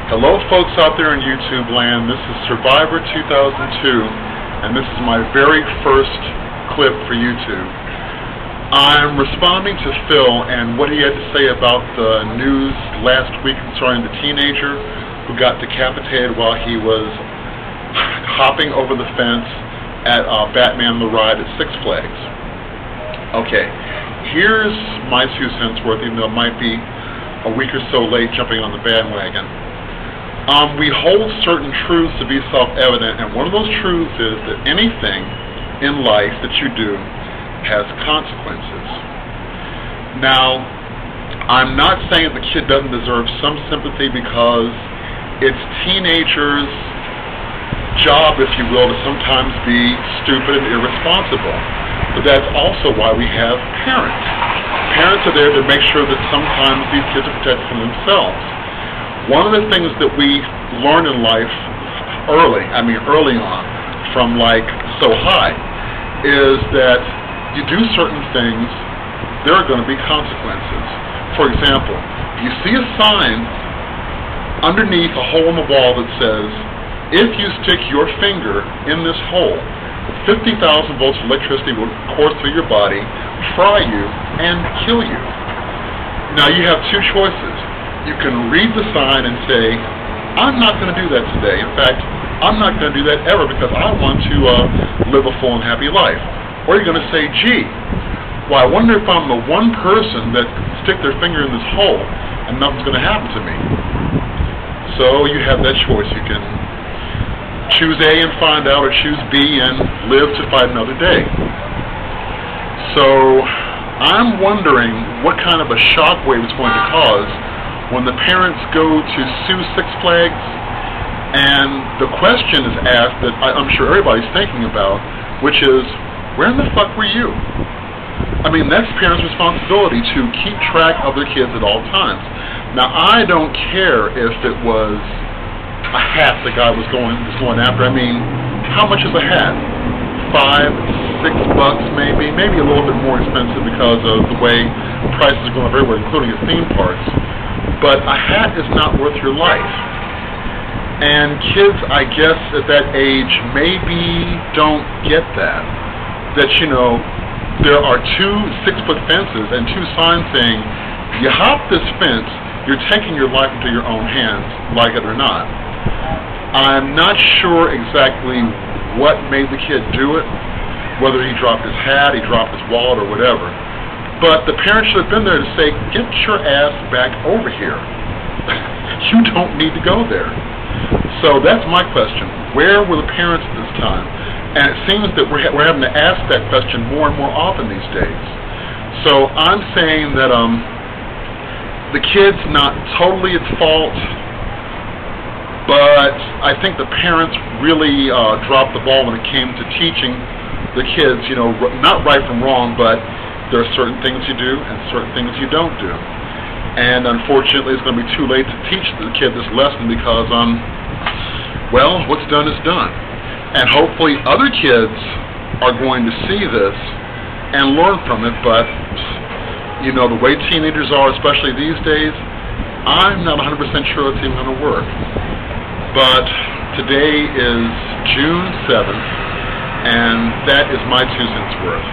Hello folks out there in YouTube land, this is Survivor 2002 and this is my very first clip for YouTube. I'm responding to Phil and what he had to say about the news last week concerning the teenager who got decapitated while he was hopping over the fence at Batman the Ride at Six Flags. Okay, here's my 2 cents worth, even though it might be a week or so late jumping on the bandwagon. We hold certain truths to be self-evident, and one of those truths is that anything in life that you do has consequences. Now, I'm not saying the kid doesn't deserve some sympathy because it's teenagers' job, if you will, to sometimes be stupid and irresponsible. But that's also why we have parents. Parents are there to make sure that sometimes these kids are protected from themselves. One of the things that we learn in life early on, from like so high, is that you do certain things, there are going to be consequences. For example, you see a sign underneath a hole in the wall that says, if you stick your finger in this hole, 50,000 volts of electricity will course through your body, fry you, and kill you. Now you have 2 choices. You can read the sign and say, I'm not going to do that today. In fact, I'm not going to do that ever because I want to live a full and happy life. Or you're going to say, gee, well, I wonder if I'm the one person that can stick their finger in this hole and nothing's going to happen to me. So you have that choice. You can choose A and find out, or choose B and live to fight another day. So I'm wondering what kind of a shockwave it's going to cause when the parents go to sue Six Flags, and the question is asked that I'm sure everybody's thinking about, which is, where in the fuck were you? I mean, that's parents' responsibility to keep track of their kids at all times. Now, I don't care if it was a hat the guy was going after. I mean, how much is a hat? $5, $6 maybe a little bit more expensive because of the way prices are going up everywhere, including at theme parks. But a hat is not worth your life. And kids, I guess, at that age maybe don't get that. That, you know, there are 2 6-foot fences and 2 signs saying, you hop this fence, you're taking your life into your own hands, like it or not. I'm not sure exactly what made the kid do it, whether he dropped his hat, he dropped his wallet, or whatever. But the parents should have been there to say, get your ass back over here. You don't need to go there. So that's my question. Where were the parents at this time? And it seems that we're having to ask that question more and more often these days. So I'm saying that the kid's not totally at fault, but I think the parents really dropped the ball when it came to teaching the kids, you know, not right from wrong, but there are certain things you do and certain things you don't do. And unfortunately, it's going to be too late to teach the kid this lesson because, well, what's done is done. And hopefully other kids are going to see this and learn from it, but, you know, the way teenagers are, especially these days, I'm not 100% sure it's even going to work. But today is June 7th, and that is my 2 cents worth.